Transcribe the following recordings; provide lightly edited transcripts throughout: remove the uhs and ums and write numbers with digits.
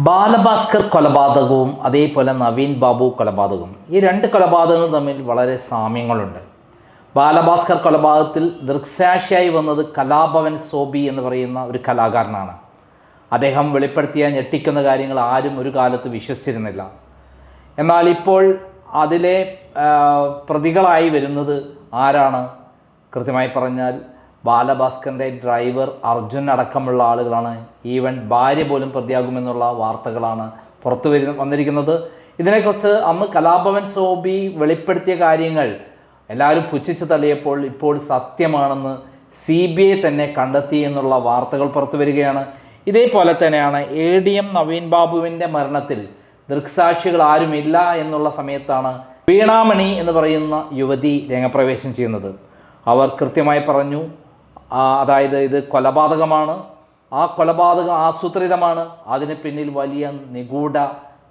ബാലഭാസ്കർ കൊലപാതകവും അതേപോലെ നവീൻ ബാബു കൊലപാതകവും, ഈ രണ്ട് കൊലപാതകങ്ങൾ തമ്മിൽ വളരെ സാമ്യങ്ങളുണ്ട്. ബാലഭാസ്കർ കൊലപാതകത്തിൽ ദൃക്സാക്ഷിയായി വന്നത് കലാഭവൻ സോബി എന്ന് പറയുന്ന ഒരു കലാകാരനാണ്. അദ്ദേഹം വെളിപ്പെടുത്തിയ ഞെട്ടിക്കുന്ന കാര്യങ്ങൾ ആരും ഒരു കാലത്ത് വിശ്വസിച്ചിരുന്നില്ല. എന്നാൽ ഇപ്പോൾ അതിലെ പ്രതികളായി വരുന്നത് ആരാണ്? കൃത്യമായി പറഞ്ഞാൽ ബാലഭാസ്കറിൻ്റെ ഡ്രൈവർ അർജുൻ അടക്കമുള്ള ആളുകളാണ്. ഈവൻ ഭാര്യ പോലും പ്രതിയാകുമെന്നുള്ള വാർത്തകളാണ് പുറത്തു വന്നിരിക്കുന്നത്. ഇതിനെക്കുറിച്ച് അന്ന് കലാഭവൻ സോബി വെളിപ്പെടുത്തിയ കാര്യങ്ങൾ എല്ലാവരും പുച്ഛിച്ച് തള്ളിയപ്പോൾ ഇപ്പോൾ സത്യമാണെന്ന് CBI തന്നെ കണ്ടെത്തി എന്നുള്ള വാർത്തകൾ പുറത്തു വരികയാണ്. ഇതേപോലെ തന്നെയാണ് ADM നവീൻ ബാബുവിൻ്റെ മരണത്തിൽ ദൃക്സാക്ഷികൾ ആരുമില്ല എന്നുള്ള സമയത്താണ് വീണാമണി എന്ന് പറയുന്ന യുവതി രംഗപ്രവേശം ചെയ്യുന്നത്. അവർ കൃത്യമായി പറഞ്ഞു, അതായത് ഇത് കൊലപാതകമാണ്, ആ കൊലപാതകം ആസൂത്രിതമാണ്, അതിന് പിന്നിൽ വലിയ നിഗൂഢ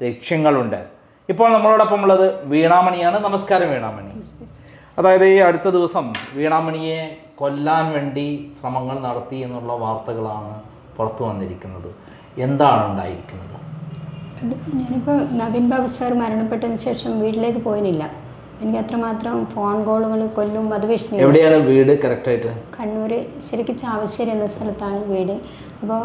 ലക്ഷ്യങ്ങളുണ്ട്. ഇപ്പോൾ നമ്മളോടൊപ്പം ഉള്ളത് വീണാമണിയാണ്. നമസ്കാരം വീണാമണി. അതായത് ഈ അടുത്ത ദിവസം വീണാമണിയെ കൊല്ലാൻ വേണ്ടി ശ്രമങ്ങൾ നടത്തി എന്നുള്ള വാർത്തകളാണ് പുറത്തു വന്നിരിക്കുന്നത്. എന്താണ് ഉണ്ടായിരിക്കുന്നത്? ഞാനിപ്പോൾ നവീൻ ബാബു സാർ മരണപ്പെട്ടതിന് ശേഷം വീട്ടിലേക്ക് പോയില്ല. എനിക്ക് അത്രമാത്രം ഫോൺ കോളുകൾ കൊല്ലും അത് വിഷയം. എവിടെയാണ് വീട് കറക്റ്റായിട്ട്? കണ്ണൂർ, ശരിക്കും ചാവശ്ശേരി എന്ന സ്ഥലത്താണ് വീട്. അപ്പോൾ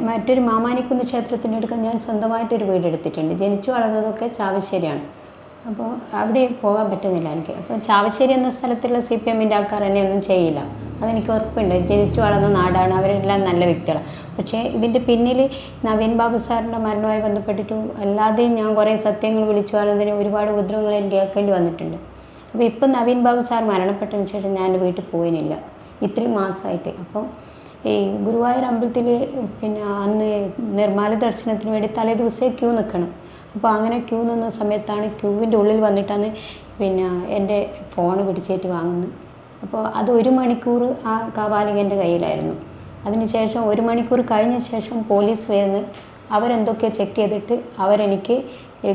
മറ്റൊരു മാമാനിക്കുന്ന് ക്ഷേത്രത്തിൻ്റെ അടുത്ത് ഞാൻ സ്വന്തമായിട്ടൊരു വീട് എടുത്തിട്ടുണ്ട്. ജനിച്ചു വളർന്നതൊക്കെ ചാവശ്ശേരിയാണ്. അപ്പോൾ അവിടെ പോകാൻ പറ്റുന്നില്ല എനിക്ക്. അപ്പോൾ ചാവശ്ശേരി എന്ന സ്ഥലത്തുള്ള CPMൻ്റെ ആൾക്കാർ എന്നെ ഒന്നും ചെയ്യില്ല, അതെനിക്ക് ഉറപ്പുണ്ട്. ജനിച്ചു വളർന്ന നാടാണ്, അവരെല്ലാം നല്ല വ്യക്തികളാണ്. പക്ഷേ ഇതിൻ്റെ പിന്നിൽ നവീൻ ബാബു സാറിൻ്റെ മരണവുമായി ബന്ധപ്പെട്ടിട്ടും അല്ലാതെയും ഞാൻ കുറേ സത്യങ്ങൾ വിളിച്ചു പറയുന്നതിന് ഒരുപാട് ഉപദ്രവങ്ങൾ എനിക്ക് കേൾക്കേണ്ടി വന്നിട്ടുണ്ട്. അപ്പോൾ ഇപ്പം നവീൻ ബാബു സാർ മരണപ്പെട്ടതിന് ശേഷം ഞാൻ വീട്ടിൽ പോയില്ല ഇത്രയും മാസമായിട്ട്. അപ്പോൾ ഈ ഗുരുവായൂർ അമ്പലത്തിൽ പിന്നെ അന്ന് നിർമ്മാല ദർശനത്തിന് വേണ്ടി തലേ ദിവസമേ ക്യൂ നിൽക്കണം. അപ്പോൾ അങ്ങനെ ക്യൂ നിന്ന സമയത്താണ് ക്യൂവിൻ്റെ ഉള്ളിൽ വന്നിട്ടാണ് പിന്നെ എൻ്റെ ഫോൺ പിടിച്ചേറ്റ് വാങ്ങുന്നത്. അപ്പോൾ അത് 1 മണിക്കൂർ ആ കാപാലികൻ്റെ കയ്യിലായിരുന്നു. അതിനുശേഷം 1 മണിക്കൂർ കഴിഞ്ഞ ശേഷം പോലീസ് വരുന്നു. അവരെന്തൊക്കെയോ ചെക്ക് ചെയ്തിട്ട് അവരെനിക്ക്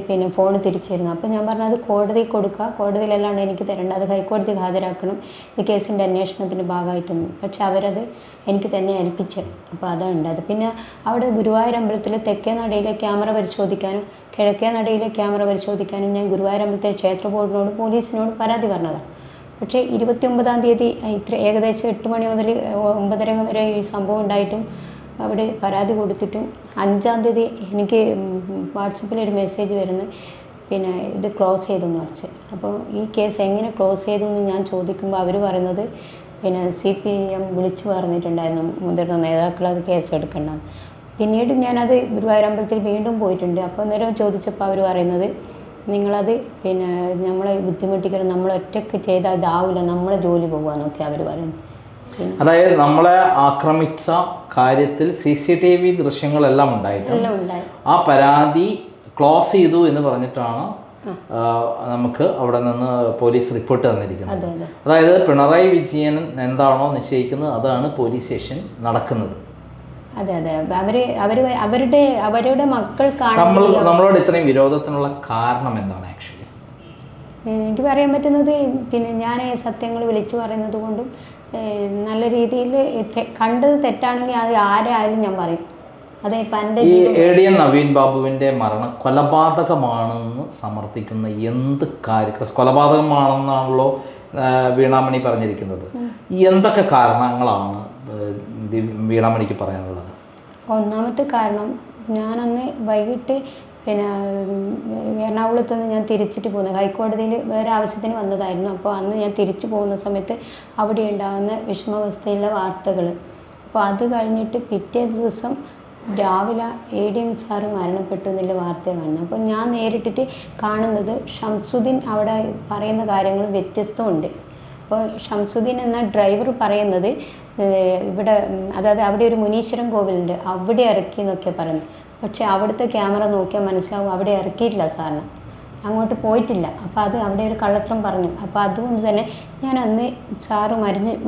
പിന്നെ ഫോൺ തിരിച്ചു തരുന്നു. അപ്പോൾ ഞാൻ പറഞ്ഞു അത് കോടതിയിൽ കൊടുക്കുക, കോടതിയിലല്ലാണ്ട് എനിക്ക് തരേണ്ട, അത് ഹൈക്കോടതിക്ക് ഹാജരാക്കണം, ഇത് കേസിൻ്റെ അന്വേഷണത്തിൻ്റെ ഭാഗമായിട്ടൊന്നും. പക്ഷെ അവരത് എനിക്ക് തന്നെ ഏൽപ്പിച്ചു. അപ്പോൾ അതാണ് ഉണ്ടായത്. പിന്നെ അവിടെ ഗുരുവായൂർ അമ്പലത്തിൽ തെക്കേ നടയിലെ ക്യാമറ പരിശോധിക്കാനും കിഴക്കേ നടയിലെ ക്യാമറ പരിശോധിക്കാനും ഞാൻ ഗുരുവായൂർ അമ്പലത്തിലെ ക്ഷേത്ര ബോർഡിനോട് പോലീസിനോട് പരാതി പറഞ്ഞതാണ്. പക്ഷേ 29-ാം തീയതി ഏകദേശം 8 മണി മുതൽ 9:30 വരെ ഈ സംഭവം ഉണ്ടായിട്ടും അവിടെ പരാതി കൊടുത്തിട്ടും 5-ാം തീയതി എനിക്ക് വാട്സപ്പിലൊരു മെസ്സേജ് വരുന്നു, പിന്നെ ഇത് ക്ലോസ് ചെയ്തെന്ന് പറഞ്ഞു. അപ്പോൾ ഈ കേസ് എങ്ങനെ ക്ലോസ് ചെയ്തു എന്ന് ഞാൻ ചോദിക്കുമ്പോൾ അവർ പറയുന്നത് പിന്നെ CPM വിളിച്ചു പറഞ്ഞിട്ടുണ്ടായിരുന്നു മുതിർന്ന നേതാക്കൾ അത് കേസ് എടുക്കേണ്ടത്. പിന്നീട് ഞാനത് ഗുരുവായൂർ അമ്പലത്തിൽ വീണ്ടും പോയിട്ടുണ്ട്. അപ്പോൾ അന്നേരം ചോദിച്ചപ്പോൾ അവർ പറയുന്നത് നിങ്ങളത് പിന്നെ നമ്മളെ ബുദ്ധിമുട്ടിക്കരുത്, നമ്മൾ ഒറ്റയ്ക്ക് ചെയ്താൽ ഇതാവില്ല, നമ്മളെ ജോലി പോകുകയെന്നൊക്കെ അവർ പറയുന്നു. അതായത് നമ്മളെ ആക്രമിച്ച കാര്യത്തിൽ CCTV ദൃശ്യങ്ങളെല്ലാം ഉണ്ടായിട്ടുണ്ട്. ആ പരാതി ക്ലോസ് ചെയ്തു എന്ന് പറഞ്ഞിട്ടാണ് നമുക്ക് അവിടെ നിന്ന് പോലീസ് റിപ്പോർട്ട് തന്നിരിക്കുന്നത്. അതായത് പിണറായി വിജയൻ എന്താണോ നിശ്ചയിക്കുന്നത് അതാണ് പോലീസ് സ്റ്റേഷൻ നടക്കുന്നത്. അതെ അതെ, അവരുടെ മക്കൾ നമ്മളോട് ഇത്രയും വിരോധത്തിനുള്ള കാരണം എന്താണ്? ആക്ച്വലി എനിക്ക് പറയാൻ പറ്റുന്നത് പിന്നെ ഞാൻ സത്യങ്ങൾ വിളിച്ചു പറയുന്നത് കൊണ്ടും നല്ല രീതിയിൽ കണ്ടത് തെറ്റാണെങ്കിൽ അത് ആരായാലും ഞാൻ പറയും. അതെ, ഈ ADM നവീൻ ബാബുവിൻ്റെ മരണം കൊലപാതകമാണെന്ന് സമർത്ഥിക്കുന്ന എന്ത് കാര്യം? കൊലപാതകമാണെന്നാണല്ലോ വീണാമണി പറഞ്ഞിരിക്കുന്നത്. എന്തൊക്കെ കാരണങ്ങളാണ് വീണാമണിക്ക് പറയാനുള്ളത്? ഒന്നാമത്തെ കാരണം, ഞാനന്ന് വൈകിട്ട് പിന്നെ എറണാകുളത്ത് നിന്ന് ഞാൻ തിരിച്ചിട്ട് പോകുന്നത് ഹൈക്കോടതിയിൽ വേറെ ആവശ്യത്തിന് വന്നതായിരുന്നു. അപ്പോൾ അന്ന് ഞാൻ തിരിച്ചു പോകുന്ന സമയത്ത് അവിടെ ഉണ്ടാകുന്ന വിഷമാവസ്ഥയിലുള്ള വാർത്തകൾ. അപ്പോൾ അത് കഴിഞ്ഞിട്ട് പിറ്റേ ദിവസം രാവിലെ ADM സാറ് മരണപ്പെട്ടു എന്നുള്ള വാർത്ത കാണുന്നത്. അപ്പോൾ ഞാൻ നേരിട്ടിട്ട് കാണുന്നത് ഷംസുദ്ദീൻ അവിടെ പറയുന്ന കാര്യങ്ങൾ വ്യത്യസ്തമുണ്ട്. അപ്പോൾ ഷംസുദ്ദീൻ എന്ന ഡ്രൈവർ പറയുന്നത് ഇവിടെ, അതായത് അവിടെ ഒരു മുനീശ്വരൻ കോവിലുണ്ട്, അവിടെ ഇറക്കി എന്നൊക്കെ പറയുന്നു. പക്ഷേ അവിടുത്തെ ക്യാമറ നോക്കിയാൽ മനസ്സിലാവും അവിടെ ഇറക്കിയിട്ടില്ല, സാറിന് അങ്ങോട്ട് പോയിട്ടില്ല. അപ്പോൾ അത് അവിടെ ഒരു കള്ളത്തരം പറഞ്ഞു. അപ്പോൾ അതുകൊണ്ട് തന്നെ ഞാൻ അന്ന് സാറ്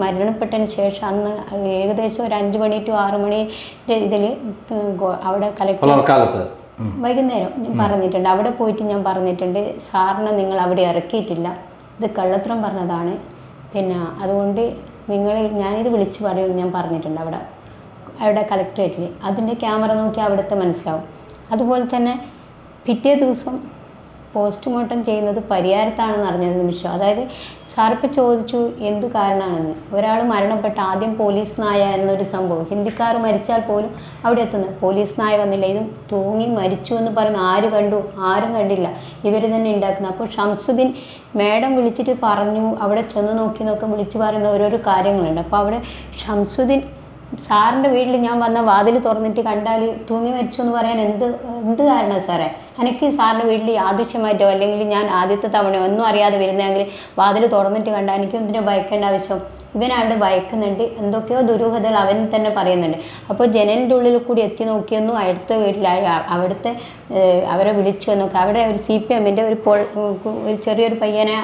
മരണപ്പെട്ടതിന് ശേഷം അന്ന് ഏകദേശം ഒരു 5 മണി to 6 മണിയുടെ ഇതിൽ അവിടെ കളക്ടർ വൈകുന്നേരം ഞാൻ പറഞ്ഞിട്ടുണ്ട്, അവിടെ പോയിട്ട് ഞാൻ പറഞ്ഞിട്ടുണ്ട് സാറിനെ നിങ്ങൾ അവിടെ ഇറക്കിയിട്ടില്ല, ഇത് കള്ളത്തരം പറഞ്ഞതാണ്, പിന്നെ അതുകൊണ്ട് ഞാനിത് വിളിച്ചു പറയും ഞാൻ പറഞ്ഞിട്ടുണ്ട് അവിടെ കളക്ടറേറ്റിൽ. അതിൻ്റെ ക്യാമറ നോക്കി അവിടുത്തെ മനസ്സിലാവും. അതുപോലെ തന്നെ പിറ്റേ ദിവസം പോസ്റ്റ്മോർട്ടം ചെയ്യുന്നത് പരിയാരത്താണെന്ന് അറിഞ്ഞ നിമിഷം, അതായത് സാറിപ്പോൾ ചോദിച്ചു എന്ത് കാരണമാണെന്ന്. ഒരാൾ മരണപ്പെട്ട ആദ്യം പോലീസ് നായ എന്നൊരു സംഭവം, ഹിന്ദിക്കാർ മരിച്ചാൽ പോലും അവിടെ എത്തുന്നത് പോലീസ് നായ വന്നില്ല, ഇത് തൂങ്ങി മരിച്ചു എന്ന് പറയുന്ന ആര് കണ്ടു? ആരും കണ്ടില്ല, ഇവർ തന്നെ ഉണ്ടാക്കുന്നത്. അപ്പോൾ ഷംസുദ്ദീൻ മേഡം വിളിച്ചിട്ട് പറഞ്ഞു, അവിടെ ചെന്ന് നോക്കി വിളിച്ച് പറയുന്ന ഓരോരോ കാര്യങ്ങളുണ്ട്. അപ്പോൾ അവിടെ ഷംസുദ്ദീൻ സാറിൻ്റെ വീട്ടിൽ ഞാൻ വന്ന വാതിൽ തുറന്നിട്ട് കണ്ടാൽ തൂങ്ങി മരിച്ചു എന്ന് പറയാൻ എന്ത് കാരണം സാറേ? എനിക്ക് സാറിൻ്റെ വീട്ടിൽ ആവശ്യമായിട്ടോ അല്ലെങ്കിൽ ഞാൻ ആദ്യത്തെ തവണയോ ഒന്നും അറിയാതെ വരുന്നതെങ്കിൽ വാതിൽ തുറന്നിട്ട് കണ്ടാൽ എനിക്ക് എന്തിനു ഭയക്കേണ്ട ആവശ്യം? ഇവനവിടെ ഭയക്കുന്നുണ്ട്, എന്തൊക്കെയോ ദുരൂഹതകൾ അവൻ തന്നെ പറയുന്നുണ്ട്. അപ്പോൾ ജനലിൻ്റെ ഉള്ളിൽ കൂടി എത്തി നോക്കിയെന്നു അടുത്ത വീട്ടിലായി അവിടുത്തെ അവരെ വിളിച്ചു എന്നൊക്കെ. അവിടെ ഒരു CPMൻ്റെ ഒരു ചെറിയൊരു പയ്യനെ,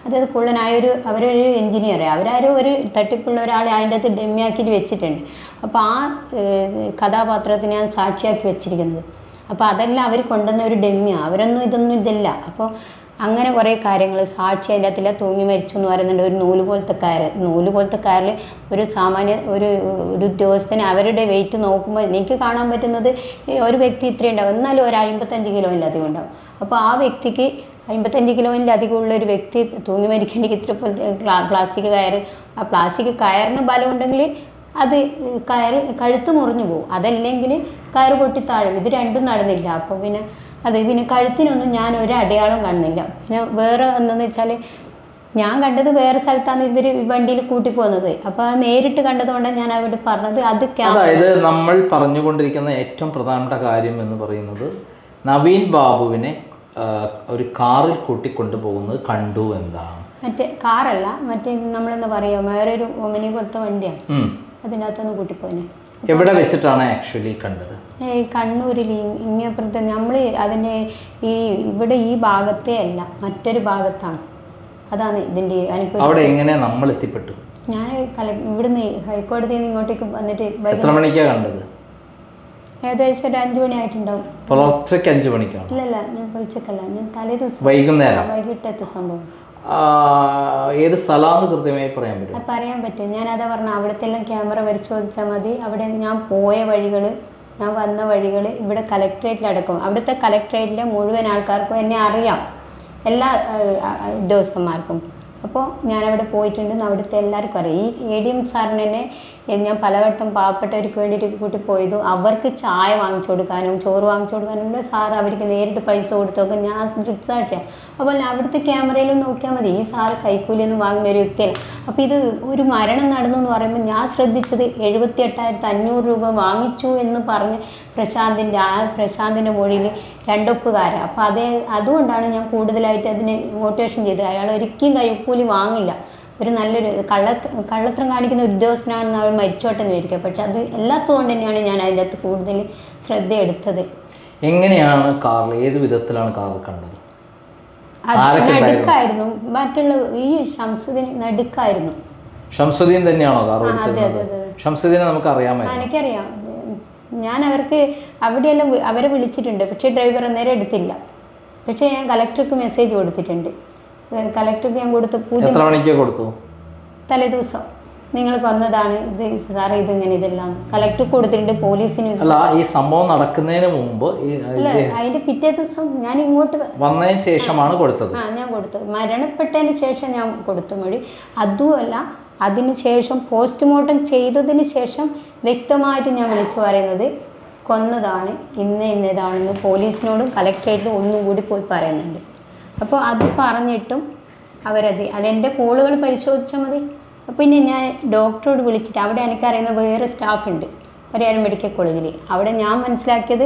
അതായത് അവരൊരു എൻജിനീയറെ, അവരാരോ ഒരു തട്ടിപ്പുള്ള ഒരാളെ അതിൻ്റെ അകത്ത് ഡെമ്മിയാക്കിയിട്ട് വെച്ചിട്ടുണ്ട്. അപ്പോൾ ആ കഥാപാത്രത്തിനെ ഞാൻ സാക്ഷിയാക്കി വെച്ചിരിക്കുന്നത്. അപ്പോൾ അതെല്ലാം അവർ കൊണ്ടുവന്ന ഒരു ഡെമ്മിയാണ്, അവരൊന്നും ഇതില്ല. അപ്പോൾ അങ്ങനെ കുറേ കാര്യങ്ങൾ സാക്ഷി അതിൻ്റെ അകത്തില്ല, തൂങ്ങി മരിച്ചു എന്ന് പറയുന്നുണ്ട്. ഒരു നൂല് പോലത്തെ കയറിൽ ഒരു സാമാന്യ ഒരു ഉദ്യോഗസ്ഥന് അവരുടെ വെയിറ്റ് നോക്കുമ്പോൾ എനിക്ക് കാണാൻ പറ്റുന്നത് ഒരു വ്യക്തി ഇത്രയും ഉണ്ടാവും, എന്നാലും ഒരു 55 കിലോയിലധികം ഉണ്ടാവും. അപ്പോൾ ആ വ്യക്തിക്ക് 55 കിലോയിലധികമുള്ള ഒരു വ്യക്തി തൂങ്ങി മരിക്കേണ്ടെങ്കിൽ ഇത്ര പ്ലാസ്റ്റിക് കയറ്, ആ പ്ലാസ്റ്റിക് കയറിന് ബലമുണ്ടെങ്കിൽ അത് കഴുത്ത് മുറിഞ്ഞു പോകും, അതല്ലെങ്കിൽ കയറ് പൊട്ടി താഴും. ഇത് രണ്ടും നടന്നില്ല. അപ്പോൾ പിന്നെ കഴുത്തിനൊന്നും ഞാൻ ഒരു അടയാളം കാണുന്നില്ല. പിന്നെ വേറെ എന്താണെന്ന് വെച്ചാൽ ഞാൻ കണ്ടത് വേറെ സ്ഥലത്താണ് ഇവർ വണ്ടിയിൽ കൂട്ടിപ്പോകുന്നത്. അപ്പോൾ നേരിട്ട് കണ്ടതുകൊണ്ടാണ് ഞാൻ അവിടെ പറഞ്ഞത്. അതായത് നമ്മൾ പറഞ്ഞുകൊണ്ടിരിക്കുന്ന ഏറ്റവും പ്രധാനപ്പെട്ട കാര്യം എന്ന് പറയുന്നത് നവീൻ ബാബുവിനെ ഒരു കാറിൽ കൂട്ടിക്കൊണ്ടുപോകുന്നത് കണ്ടു എന്താണ്? മറ്റേ കാറല്ല, മറ്റേ നമ്മളെന്താ പറയുക, വേറൊരു ഒമിനി പോലത്തെ വണ്ടിയാണ്, അതിനകത്തൊന്ന് കൂട്ടിപ്പോയിനെ. എവിടെ വെച്ചിട്ടാണ് ആക്ച്വലി കണ്ടത്? കണ്ണൂരിൽ ഇങ്ങപ്പുറത്ത് നമ്മൾ അതിൻ്റെ ഇവിടെ ഈ ഭാഗത്തേ അല്ല, മറ്റൊരു ഭാഗത്താണ്. അതാണ് ഇതിൻ്റെ അവിടെ എങ്ങനെ നമ്മൾ എത്തിപ്പെട്ടു? ഞാൻ ഇവിടുന്ന് ഹൈക്കോടതിയിൽ നിന്ന് ഇങ്ങോട്ടേക്ക് വന്നിട്ട് എത്ര മണിക്കാണ് കണ്ടത്? ഏകദേശം ഒരു 5 മണി ആയിട്ടുണ്ടാവും. പുലർച്ചയ്ക്ക് 5 മണിക്കാണ്? ഇല്ലല്ല, ഞാൻ പുലർച്ചക്കല്ല, ഞാൻ തലേ ദിവസം വൈകിട്ടത്തെ സംഭവം. ഏത് സ്ഥലമാണെന്ന് കൃത്യമായി പറയാൻ പറ്റും? പറയാൻ പറ്റും. ഞാൻ അതാ പറഞ്ഞ അവിടുത്തെ എല്ലാം ക്യാമറ പരിശോധിച്ചാൽ മതി. അവിടെ ഞാൻ പോയ വഴികൾ, ഞാൻ വന്ന വഴികൾ, ഇവിടെ കലക്ട്രേറ്റിലടക്കം, അവിടുത്തെ കലക്ട്രേറ്റിലെ മുഴുവൻ ആൾക്കാർക്കും എന്നെ അറിയാം, എല്ലാ ഉദ്യോഗസ്ഥന്മാർക്കും. അപ്പോൾ ഞാനവിടെ പോയിട്ടുണ്ടെന്ന് അവിടുത്തെ എല്ലാവർക്കും അറിയാം. ഈ ADM സാറിന് തന്നെ ഞാൻ പലവട്ടം പാവപ്പെട്ടവർക്ക് വേണ്ടിയിട്ട് കൂട്ടി പോയതു. അവർക്ക് ചായ വാങ്ങിച്ചു കൊടുക്കാനും ചോറ് വാങ്ങിച്ചു കൊടുക്കാനും സാർ അവർക്ക് നേരിട്ട് പൈസ കൊടുത്തൊക്കെ ഞാൻ ദൃക്സാക്ഷിയാണ്. അപ്പോൾ അവിടുത്തെ ക്യാമറയിലും നോക്കിയാൽ മതി, ഈ സാറ് കൈക്കൂലിയൊന്നും വാങ്ങുന്ന ഒരു വ്യക്തിയല്ല. അപ്പോൾ ഇത് ഒരു മരണം നടന്നു എന്ന് പറയുമ്പോൾ ഞാൻ ശ്രദ്ധിച്ചത് 78,500 രൂപ വാങ്ങിച്ചു എന്ന് പറഞ്ഞ് പ്രശാന്തിൻ്റെ മൊഴിയിൽ 2 ഒപ്പുകാരാണ്. അപ്പോൾ അതുകൊണ്ടാണ് ഞാൻ കൂടുതലായിട്ട് അതിനെ മോട്ടിവേഷൻ ചെയ്തത്. അയാൾ ഒരിക്കലും കൈക്കൂലി വാങ്ങില്ല, ഒരു നല്ലൊരു കള്ളത്തരം കാണിക്കുന്ന ഉദ്യോഗസ്ഥനാണെന്ന് അവൾ മരിച്ചോട്ടെന്ന് വിചാരിക്കുക. പക്ഷെ അത് എല്ലാത്തതുകൊണ്ട് തന്നെയാണ് ഞാൻ അതിൻ്റെ അകത്ത് കൂടുതൽ ശ്രദ്ധ എടുത്തത്. എങ്ങനെയാണ് കാറിൽ, ഏത് വിധത്തിലാണ് കാർ കണ്ടത്? നടുക്കായിരുന്നു, മറ്റുള്ള ഈ ഷംസുദ്ദീൻ നടുക്കായിരുന്നു. ഷംസുദ്ദീൻ തന്നെയാണോ കാർ ഓടിച്ചത്? ഷംസുദ്ദീനെ നമുക്ക് അറിയാമോ? എനിക്കറിയാം. ഞാൻ അവിടെയെല്ലാം അവരെ വിളിച്ചിട്ടുണ്ട്, പക്ഷേ ഡ്രൈവർ അന്നേരം എടുത്തില്ല. പക്ഷേ ഞാൻ കളക്ടർക്ക് മെസ്സേജ് കൊടുത്തിട്ടുണ്ട്. കളക്ടർക്ക് ഞാൻ കൊടുത്തു. എത്ര മണിക്ക് കൊടുത്തു? തലേ ദിവസം നിങ്ങൾക്ക് വന്നതാണ് ഇത് സാറേ, ഇതിങ്ങനെ ഇതെല്ലാം കളക്ടർ കൊടുത്തിട്ടുണ്ട്. പോലീസിന് അല്ല, ഈ സംഭവം നടക്കുന്നതിന് മുമ്പ് അല്ല, അതിന്റെ പിറ്റേ ദിവസം ഞാൻ ഇങ്ങോട്ട് വന്നതിന് ശേഷമാണ് കൊടുത്തത്. ഞാൻ കൊടുത്തത് മരണപ്പെട്ടതിന് ശേഷം ഞാൻ കൊടുത്ത മൊഴി. അതുമല്ല, അതിനുശേഷം പോസ്റ്റ്മോർട്ടം ചെയ്തതിന് ശേഷം വ്യക്തമായിട്ട് ഞാൻ വിളിച്ചു പറയുന്നത് കൊന്നതാണ്, ഇന്നതാണെന്ന് പോലീസിനോടും കളക്ടറേറ്റിലും ഒന്നും കൂടി പോയി പറയുന്നുണ്ട്. അപ്പോൾ അത് പറഞ്ഞിട്ടും അതെൻ്റെ കോളുകൾ പരിശോധിച്ചാൽ മതി. പിന്നെ ഞാൻ ഡോക്ടറോട് വിളിച്ചിട്ട്, അവിടെ എനിക്കറിയുന്ന വേറെ സ്റ്റാഫുണ്ട് പരിയാരം മെഡിക്കൽ കോളേജിൽ. അവിടെ ഞാൻ മനസ്സിലാക്കിയത്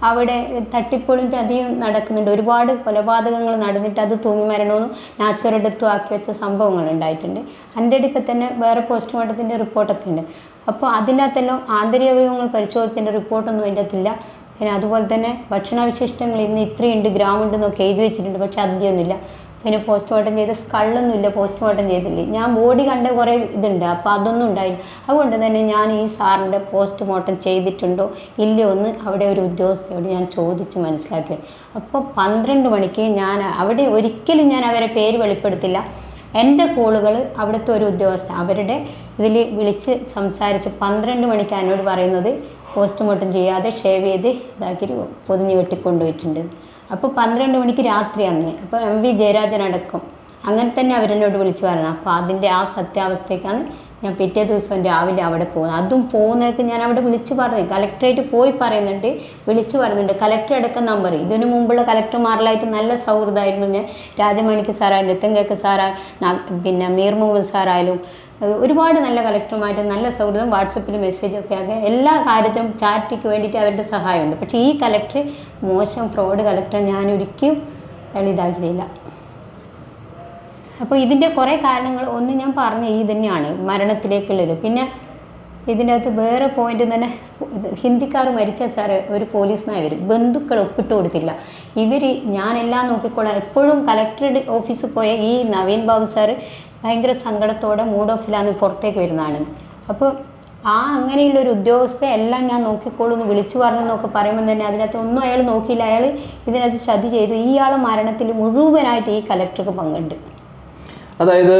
അവിടെ തട്ടിപ്പുകളും ചതിയും നടക്കുന്നുണ്ട്. ഒരുപാട് കൊലപാതകങ്ങൾ നടന്നിട്ട് അത് തൂങ്ങി മരണമെന്നും നാച്ചുറൽ ഡെത്തും ആക്കി വെച്ച സംഭവങ്ങൾ ഉണ്ടായിട്ടുണ്ട്. എൻ്റെ അടുക്കൽ തന്നെ വേറെ പോസ്റ്റ്മോർട്ടത്തിൻ്റെ റിപ്പോർട്ടൊക്കെ ഉണ്ട്. അപ്പോൾ അതിൻ്റെ അകത്തെല്ലാം ആന്തരികവയവങ്ങൾ പരിശോധിച്ചതിൻ്റെ റിപ്പോർട്ടൊന്നും അതിൻ്റെ അകത്തില്ല. പിന്നെ അതുപോലെ തന്നെ ഭക്ഷണാവശിഷ്ടങ്ങൾ ഇന്ന് ഇത്രയുണ്ട് ഗ്രാമുണ്ടെന്നൊക്കെ എഴുതി വെച്ചിട്ടുണ്ട്, പക്ഷേ അതിൻ്റെയൊന്നുമില്ല. പിന്നെ പോസ്റ്റ്മോർട്ടം ചെയ്ത സ്കള്ളൊന്നുമില്ല, പോസ്റ്റ്മോർട്ടം ചെയ്തില്ലേ. ഞാൻ ബോഡി കണ്ട കുറേ ഇതുണ്ട്, അപ്പോൾ അതൊന്നും ഉണ്ടായില്ല. അതുകൊണ്ട് തന്നെ ഞാൻ ഈ സാറിൻ്റെ പോസ്റ്റ്മോർട്ടം ചെയ്തിട്ടുണ്ടോ ഇല്ലയോ എന്ന് അവിടെ ഒരു ഉദ്യോഗസ്ഥയോട് ഞാൻ ചോദിച്ച് മനസ്സിലാക്കി. അപ്പോൾ 12 മണിക്ക് ഞാൻ അവിടെ ഒരിക്കലും ഞാൻ അവരെ പേര് വെളിപ്പെടുത്തില്ല. എൻ്റെ കോളുകൾ അവിടുത്തെ ഒരു ഉദ്യോഗസ്ഥ അവരുടെ ഇതിൽ വിളിച്ച് സംസാരിച്ച് 12 മണിക്ക് എന്നോട് പറയുന്നത് പോസ്റ്റ്മോർട്ടം ചെയ്യാതെ ഷേവ് ചെയ്ത് ഇതാക്കി പൊതിഞ്ഞ് കെട്ടിക്കൊണ്ടുപോയിട്ടുണ്ട്. അപ്പോൾ 12 മണിക്ക് രാത്രിയാണ്. അപ്പോൾ MV ജയരാജൻ അടക്കം അങ്ങനെ തന്നെ അവരെന്നോട് വിളിച്ചു പറഞ്ഞു. അപ്പോൾ അതിൻ്റെ ആ സത്യാവസ്ഥയ്ക്കാണ് ഞാൻ പിറ്റേ ദിവസം രാവിലെ അവിടെ പോകുന്നത്. അതും പോകുന്നതൊക്കെ ഞാൻ അവിടെ വിളിച്ചു പറഞ്ഞു. കലക്ടറേറ്റ് പോയി പറയുന്നുണ്ട്, വിളിച്ചു പറയുന്നുണ്ട്. കലക്ടർ അടക്കം നമ്പർ ഇതിനു മുമ്പുള്ള കലക്ടർമാരിലായിട്ട് നല്ല സൗഹൃദമായിരുന്നു. ഞാൻ രാജമാണിക്യ സാറായാലും രത്തൻകേക്ക് സാറാ, പിന്നെ മീർ മുഹമ്മദ് സാറായാലും ഒരുപാട് നല്ല കലക്ടർമാരും നല്ല സൗഹൃദം, വാട്സപ്പിൽ മെസ്സേജൊക്കെ ആകെ എല്ലാ കാര്യത്തിലും ചാരിറ്റിക്ക് വേണ്ടിയിട്ട് അവരുടെ സഹായമുണ്ട്. പക്ഷേ ഈ കലക്ടർ മോശം ഫ്രോഡ് കലക്ടർ ഞാൻ ഒരിക്കലും ഇതാക്കിയില്ല. അപ്പോൾ ഇതിൻ്റെ കുറേ കാരണങ്ങൾ ഒന്ന് ഞാൻ പറഞ്ഞ ഈ തന്നെയാണ് മരണത്തിലേക്കുള്ളത്. പിന്നെ ഇതിൻ്റെ അകത്ത് വേറെ പോയിന്റ് തന്നെ, ഹിന്ദിക്കാർ മരിച്ച സാറ് ഒരു പോലീസിനായി വരും, ബന്ധുക്കൾ ഒപ്പിട്ട് കൊടുത്തില്ല. ഇവർ ഞാനെല്ലാം നോക്കിക്കോളാം. എപ്പോഴും കളക്ടറേറ്റ് ഓഫീസിൽ പോയ ഈ നവീൻ ബാബു സാറ് ഭയങ്കര സങ്കടത്തോടെ മൂഡ് ഓഫിലാണ് പുറത്തേക്ക് വരുന്നതാണ്. അപ്പോൾ അങ്ങനെയുള്ളൊരു ഉദ്യോഗസ്ഥ എല്ലാം ഞാൻ നോക്കിക്കോളൂ എന്ന് വിളിച്ചു പറഞ്ഞെന്നൊക്കെ പറയുമ്പോൾ തന്നെ അതിനകത്ത് ഒന്നും അയാൾ നോക്കിയില്ല. അയാൾ ഇതിനകത്ത് ചതി ചെയ്തു. ഇയാളെ മരണത്തിൽ മുഴുവനായിട്ട് ഈ കലക്ടർക്ക് പങ്കുണ്ട്. അതായത്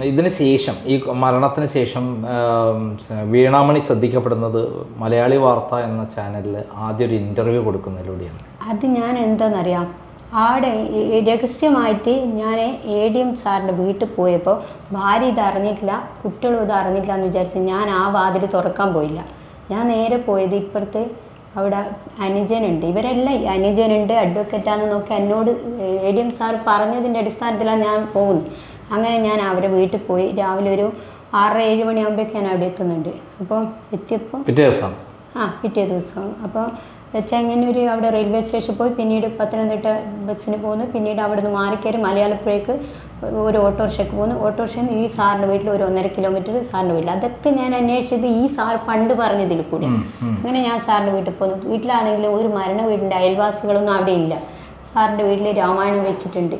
ഇതിന് ശേഷം, ഈ മരണത്തിന് ശേഷം വീണാമണി ശ്രദ്ധിക്കപ്പെടുന്നത് മലയാളി വാർത്ത എന്ന ചാനലിൽ ആദ്യം ഒരു ഇൻ്റർവ്യൂ കൊടുക്കുന്നതിലൂടെയാണ്. അത് ഞാൻ എന്താണെന്നറിയാം, ആടെ രഹസ്യമായിട്ട് ഞാൻ ADM സാറിൻ്റെ വീട്ടിൽ പോയപ്പോൾ ഭാര്യ ഇത് അറിഞ്ഞിട്ടില്ല, കുട്ടികളും ഇത് അറിഞ്ഞിട്ടില്ല എന്ന് വിചാരിച്ച് ഞാൻ ആ വാതിൽ തുറക്കാൻ പോയില്ല. ഞാൻ നേരെ പോയത് ഇപ്പുറത്ത് അവിടെ അനുജനുണ്ട്, ഇവരെല്ലാം അനുജനുണ്ട്, അഡ്വക്കേറ്റാണെന്ന് നോക്കി എന്നോട് ADM സാർ പറഞ്ഞതിൻ്റെ അടിസ്ഥാനത്തിലാണ് ഞാൻ പോകുന്നത്. അങ്ങനെ ഞാൻ അവരെ വീട്ടിൽ പോയി. രാവിലെ ഒരു 6-7 മണിയാകുമ്പോഴേക്ക് ഞാൻ അവിടെ എത്തുന്നുണ്ട്. അപ്പോൾ എത്തിയപ്പോൾ പിറ്റേ ദിവസം അപ്പോൾ ചെങ്ങന്നൂർ അവിടെ റെയിൽവേ സ്റ്റേഷനിൽ പോയി, പിന്നീട് പത്തനംതിട്ട ബസ്സിന് പോകുന്നു, പിന്നീട് അവിടെ നിന്ന് മാറിക്കയറി മലയാളപ്പുഴയ്ക്ക് ഒരു ഓട്ടോറിക്ഷയ്ക്ക് പോകുന്നു. ഓട്ടോറിക്ഷയിൽ ഈ സാറിൻ്റെ വീട്ടിൽ ഒരു 1.5 കിലോമീറ്റർ സാറിൻ്റെ വീട്ടിൽ. അതൊക്കെ ഞാൻ അന്വേഷിച്ചത് ഈ സാർ പണ്ട് പറഞ്ഞതിൽ കൂടി. അങ്ങനെ ഞാൻ സാറിൻ്റെ വീട്ടിൽ പോകുന്നു. വീട്ടിലാണെങ്കിലും ഒരു മരണ വീടിൻ്റെ അയൽവാസികളൊന്നും അവിടെ ഇല്ല. സാറിൻ്റെ വീട്ടിൽ രാമായണം വെച്ചിട്ടുണ്ട്,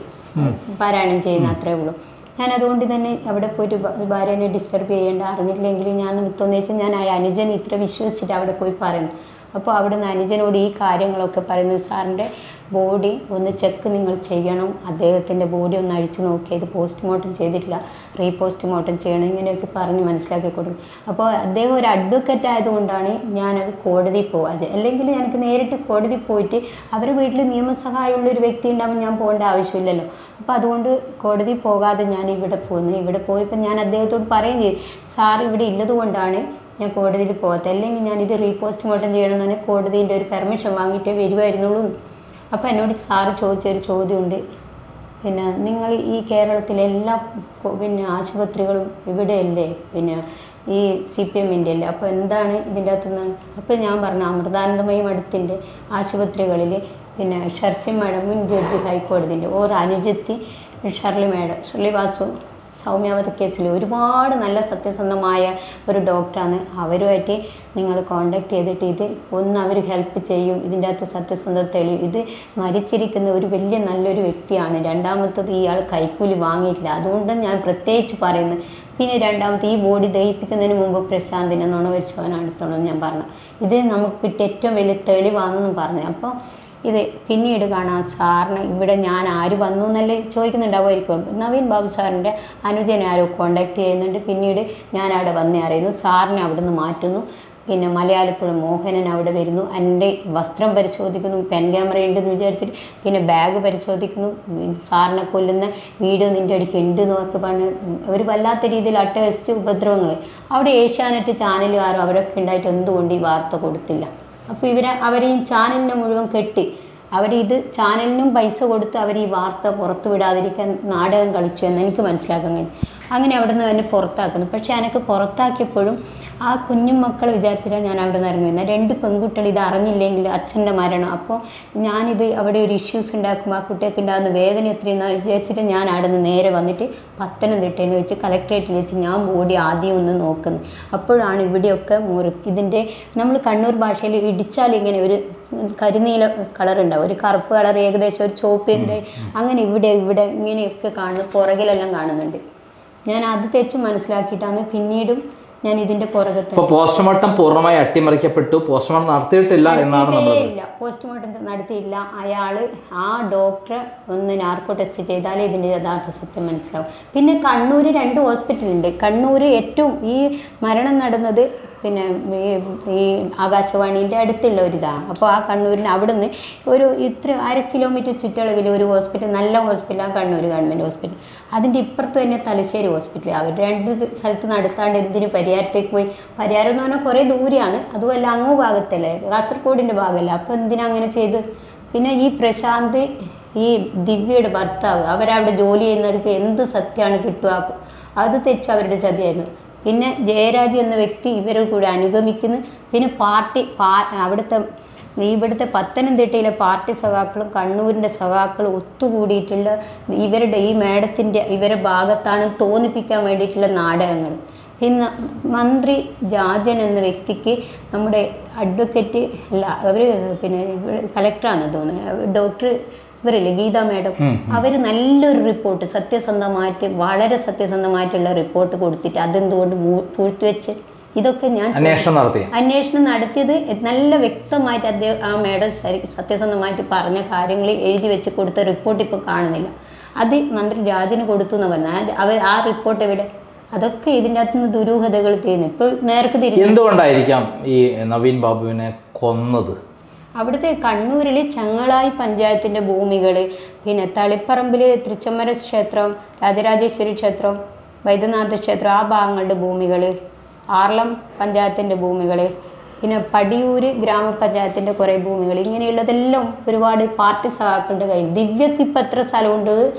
പാരായണം ചെയ്യുന്ന അത്രേ ഉള്ളൂ. ഞാൻ അതുകൊണ്ട് തന്നെ അവിടെ പോയിട്ട് ഭാര്യനെ ഡിസ്റ്റർബ് ചെയ്യേണ്ട, അറിഞ്ഞിട്ടില്ലെങ്കിലും ഞാൻ വിത്തോന്ന് വെച്ചാൽ ഞാൻ ആ അനുജൻ ഇത്ര വിശ്വസിച്ചിട്ട് അവിടെ പോയി പറയുന്നു. അപ്പോൾ അവിടുന്ന് അനുജനോട് ഈ കാര്യങ്ങളൊക്കെ പറയുന്നത്, സാറിൻ്റെ ബോഡി ഒന്ന് ചെക്ക് നിങ്ങൾ ചെയ്യണം, അദ്ദേഹത്തിൻ്റെ ബോഡി ഒന്ന് അഴിച്ചു നോക്കിയത് പോസ്റ്റ്മോർട്ടം ചെയ്തിട്ടില്ല, റീപോസ്റ്റ്മോർട്ടം ചെയ്യണം, ഇങ്ങനെയൊക്കെ പറഞ്ഞ് മനസ്സിലാക്കി കൊടുക്കും. അപ്പോൾ അദ്ദേഹം ഒരു അഡ്വക്കറ്റ് ആയതുകൊണ്ടാണ് ഞാനത് കോടതിയിൽ പോകാതെ. അല്ലെങ്കിൽ എനിക്ക് നേരിട്ട് കോടതിയിൽ പോയിട്ട് അവരുടെ വീട്ടിൽ നിയമസഹായമുള്ള ഒരു വ്യക്തി ഉണ്ടാകുമ്പോൾ ഞാൻ പോകേണ്ട ആവശ്യമില്ലല്ലോ. അപ്പോൾ അതുകൊണ്ട് കോടതിയിൽ പോകാതെ ഞാൻ ഇവിടെ പോകുന്നു. ഇവിടെ പോയപ്പോൾ ഞാൻ അദ്ദേഹത്തോട് പറയുകയും ചെയ്തു, സാർ ഇവിടെ ഉള്ളത് കൊണ്ടാണ് ഞാൻ കോടതിയിൽ പോകാത്ത, അല്ലെങ്കിൽ ഞാനിത് റീപോസ്റ്റ്മോർട്ടം ചെയ്യണമെന്ന് പറഞ്ഞാൽ കോടതിൻ്റെ ഒരു പെർമിഷൻ വാങ്ങിയിട്ടേ വരുമായിരുന്നുള്ളൂ. അപ്പോൾ എന്നോട് സാറ് ചോദിച്ചൊരു ചോദ്യമുണ്ട്, പിന്നെ നിങ്ങൾ ഈ കേരളത്തിലെല്ലാ ആശുപത്രികളും ഇവിടെയല്ലേ, പിന്നെ ഈ CPM-ൻ്റെ അല്ലേ, അപ്പോൾ എന്താണ് ഇതിൻ്റെ അകത്തുനിന്ന്? അപ്പോൾ ഞാൻ പറഞ്ഞു, അമൃതാനന്ദമയി മഠത്തിൻ്റെ ആശുപത്രികളിൽ പിന്നെ ഷർസി മാഡം മുൻ ജഡ്ജി ഹൈക്കോടതിൻ്റെ അനുജത്തി ഷർലി വാസു സൗമ്യാവധ കേസിൽ ഒരുപാട് നല്ല സത്യസന്ധമായ ഒരു ഡോക്ടറാണ്. അവരുമായിട്ട് നിങ്ങൾ കോണ്ടാക്ട് ചെയ്തിട്ട് ഇത് ഒന്ന് അവർ ഹെൽപ്പ് ചെയ്യും, ഇതിൻ്റെ അകത്ത് സത്യസന്ധത തെളിയും. ഇത് മരിച്ചിരിക്കുന്ന ഒരു വലിയ നല്ലൊരു വ്യക്തിയാണ്. രണ്ടാമത്തത് ഇയാൾ കൈക്കൂലി വാങ്ങിയിട്ടില്ല, അതുകൊണ്ടാണ് ഞാൻ പ്രത്യേകിച്ച് പറയുന്നത്. പിന്നെ രണ്ടാമത്തെ, ഈ ബോഡി ദഹിപ്പിക്കുന്നതിന് മുമ്പ് പ്രശാന്തിനെ നുണവരിച്ചവൻ അടുത്തോണമെന്ന് ഞാൻ പറഞ്ഞു. ഇത് നമുക്ക് കിട്ടിയ ഏറ്റവും വലിയ തെളിവാണെന്നും പറഞ്ഞു. അപ്പോൾ ഇത് പിന്നീട് കാണാം, സാറിന് ഇവിടെ ഞാൻ ആര് വന്നു എന്നല്ലേ ചോദിക്കുന്നുണ്ടാവുമായിരിക്കും. നവീൻ ബാബു സാറിൻ്റെ അനുജനെ ആരോ കോണ്ടാക്ട് ചെയ്യുന്നുണ്ട്. പിന്നീട് ഞാൻ അവിടെ വന്നേ അറിയുന്നു, സാറിനെ അവിടെ നിന്ന് മാറ്റുന്നു. പിന്നെ മലയാളപ്പുഴ മോഹനൻ അവിടെ വരുന്നു, എൻ്റെ വസ്ത്രം പരിശോധിക്കുന്നു, പെൻ ക്യാമറ ഉണ്ടെന്ന് വിചാരിച്ചിട്ട്. പിന്നെ ബാഗ് പരിശോധിക്കുന്നു, സാറിനെ കൊല്ലുന്ന വീഡിയോ നിൻ്റെ അടുക്ക് ഉണ്ട് എന്നൊക്കെ പറഞ്ഞ് ഒരു വല്ലാത്ത രീതിയിൽ അട്ടഹസിച്ച് ഉപദ്രവങ്ങൾ. അവിടെ ഏഷ്യാനെറ്റ് ചാനലുകാരും അവരൊക്കെ ഉണ്ടായിട്ട് എന്തുകൊണ്ട് ഈ വാർത്ത കൊടുത്തില്ല? അപ്പോൾ അവർ ഈ ചാനലിനെ മുഴുവൻ കെട്ടി, ഇത് ചാനലിനും പൈസ കൊടുത്ത് അവർ ഈ വാർത്ത പുറത്തു വിടാതിരിക്കാൻ നാടകം കളിച്ചു എന്ന് എനിക്ക് മനസ്സിലാക്കാൻ കഴിയും. അങ്ങനെ അവിടെ നിന്ന് എന്നെ പുറത്താക്കുന്നു. പക്ഷേ എനിക്ക് പുറത്താക്കിയപ്പോഴും ആ കുഞ്ഞുമക്കൾ വിചാരിച്ചിട്ടാണ് ഞാൻ അവിടെ നിന്ന് ഇറങ്ങി വരുന്നത്. 2 പെൺകുട്ടികൾ ഇത് അറിഞ്ഞില്ലെങ്കിൽ അച്ഛൻ്റെ മരണം, അപ്പോൾ ഞാനിത് അവിടെ ഒരു ഇഷ്യൂസ് ഉണ്ടാക്കുമ്പോൾ ആ കുട്ടിയൊക്കെ ഉണ്ടാകുന്ന വേദന എത്രയെന്ന് വിചാരിച്ചിട്ട് ഞാൻ അവിടെ നിന്ന് നേരെ വന്നിട്ട് പത്തനംതിട്ടയിൽ വെച്ച് കളക്ട്രേറ്റിൽ വെച്ച് ഞാൻ ബോഡി ആദ്യം ഒന്ന് നോക്കുന്നത്. അപ്പോഴാണ് ഇവിടെയൊക്കെ ഇതിൻ്റെ നമ്മൾ കണ്ണൂർ ഭാഷയിൽ ഇടിച്ചാൽ ഇങ്ങനെ ഒരു കരിനീല കളർ ഉണ്ടാവും, ഒരു കറുപ്പ് കളർ, ഏകദേശം ഒരു ചോപ്പിൻ്റെ അങ്ങനെ ഇവിടെ ഇങ്ങനെയൊക്കെ കാണുന്നു, പുറകിലെല്ലാം കാണുന്നുണ്ട്. ഞാൻ അത് തെച്ച് മനസ്സിലാക്കിയിട്ടാണ് പിന്നീടും ഞാൻ ഇതിൻ്റെ പുറകത്തെ. പോസ്റ്റ്മോർട്ടം പൂർണ്ണമായി അട്ടിമറിക്കപ്പെട്ടു, പോസ്റ്റ്മോർട്ടം നടത്തിയിട്ടില്ല എന്നാണ് നമ്മൾ. പോസ്റ്റ്മോർട്ടം നടത്തിയില്ല. അയാൾ ആ ഡോക്ടറെ ഒന്ന് നാർക്കോ ടെസ്റ്റ് ചെയ്താലേ ഇതിൻ്റെ യഥാർത്ഥ സത്യം മനസ്സിലാവും. പിന്നെ കണ്ണൂർ 2 ഹോസ്പിറ്റലുണ്ട്. കണ്ണൂർ ഏറ്റവും ഈ മരണം നടന്നത് പിന്നെ ഈ ആകാശവാണീൻ്റെ അടുത്തുള്ള ഒരിതാണ്. അപ്പോൾ ആ കണ്ണൂരിന് അവിടുന്ന് ഒരു ഇത്ര 1/2 കിലോമീറ്റർ ചുറ്റളവിൽ ഒരു ഹോസ്പിറ്റൽ, നല്ല ഹോസ്പിറ്റലാണ് കണ്ണൂർ ഗവൺമെൻറ് ഹോസ്പിറ്റൽ. അതിൻ്റെ ഇപ്പുറത്ത് തന്നെ തലശ്ശേരി ഹോസ്പിറ്റൽ. അവർ 2 സ്ഥലത്ത് നടത്താണ്ട് എന്തിന് പരിയാരത്തേക്ക് പോയി? പരിയാരം എന്ന് പറഞ്ഞാൽ കുറേ ദൂരെയാണ്, അതുമല്ല അങ്ങ് ഭാഗത്തല്ലേ, കാസർഗോഡിൻ്റെ ഭാഗമല്ല. അപ്പോൾ എന്തിനാ അങ്ങനെ ചെയ്ത്? പിന്നെ ഈ പ്രശാന്ത്, ഈ ദിവ്യയുടെ ഭർത്താവ്, അവരവിടെ ജോലി ചെയ്യുന്നവർക്ക് എന്ത് സത്യമാണ് കിട്ടുക? അത് തെച്ച് അവരുടെ ചതിയായിരുന്നു. പിന്നെ ജയരാജ് എന്ന വ്യക്തി ഇവരെ കൂടെ അനുഗമിക്കുന്നു. പിന്നെ ഇവിടുത്തെ പത്തനംതിട്ടയിലെ പാർട്ടി സഖാക്കളും കണ്ണൂരിൻ്റെ സഖാക്കളും ഒത്തുകൂടിയിട്ടുള്ള ഇവരുടെ ഈ ഇവരുടെ ഭാഗത്താണ് തോന്നിപ്പിക്കാൻ വേണ്ടിയിട്ടുള്ള നാടകങ്ങൾ. പിന്നെ മന്ത്രി രാജൻ എന്ന വ്യക്തിക്ക് നമ്മുടെ അഡ്വക്കേറ്റ് അല്ല, അവർ പിന്നെ കലക്ടറാണെന്ന് തോന്നുന്നു, ഡോക്ടർ ഇവരില്ലേ ഗീത മാഡം, അവർ നല്ലൊരു റിപ്പോർട്ട് സത്യസന്ധമായിട്ട്, വളരെ സത്യസന്ധമായിട്ടുള്ള റിപ്പോർട്ട് കൊടുത്തിട്ട് അതെന്തുകൊണ്ട് പൂഴ്ത്തിവെച്ച്? ഇതൊക്കെ ഞാൻ അന്വേഷണം നടത്തിയത് നല്ല വ്യക്തമായിട്ട് ആ മാഡം സത്യസന്ധമായിട്ട് പറഞ്ഞ കാര്യങ്ങൾ എഴുതി വെച്ച് കൊടുത്ത റിപ്പോർട്ട് ഇപ്പോൾ കാണുന്നില്ല. അത് മന്ത്രി രാജന് കൊടുത്തു എന്ന് പറഞ്ഞാൽ ആ റിപ്പോർട്ട് എവിടെ? അതൊക്കെ ഇതിൻ്റെ അകത്തുനിന്ന് ദുരൂഹതകൾ ചെയ്യുന്നു. ഇപ്പോൾ നേർക്ക് തിരിഞ്ഞു. എന്തുകൊണ്ടായിരിക്കാം ഈ നവീൻ ബാബുവിനെ കൊന്നത്? അവിടുത്തെ കണ്ണൂരിൽ ചങ്ങളായി പഞ്ചായത്തിൻ്റെ ഭൂമികൾ, പിന്നെ തളിപ്പറമ്പിൽ തൃച്ചമ്മര ക്ഷേത്രം, രാജരാജേശ്വരി ക്ഷേത്രം, വൈദ്യനാഥ ക്ഷേത്രം, ആ ഭാഗങ്ങളുടെ ഭൂമികൾ, ആർളം പഞ്ചായത്തിൻ്റെ ഭൂമികൾ, പിന്നെ പടിയൂർ ഗ്രാമപഞ്ചായത്തിൻ്റെ കുറേ ഭൂമികൾ, ഇങ്ങനെയുള്ളതെല്ലാം ഒരുപാട് പാർട്ടി സഖാക്കളുടെ കയ്യിൽ. ദിവ്യക്ക് ഇപ്പം എത്ര സ്ഥലമുണ്ട്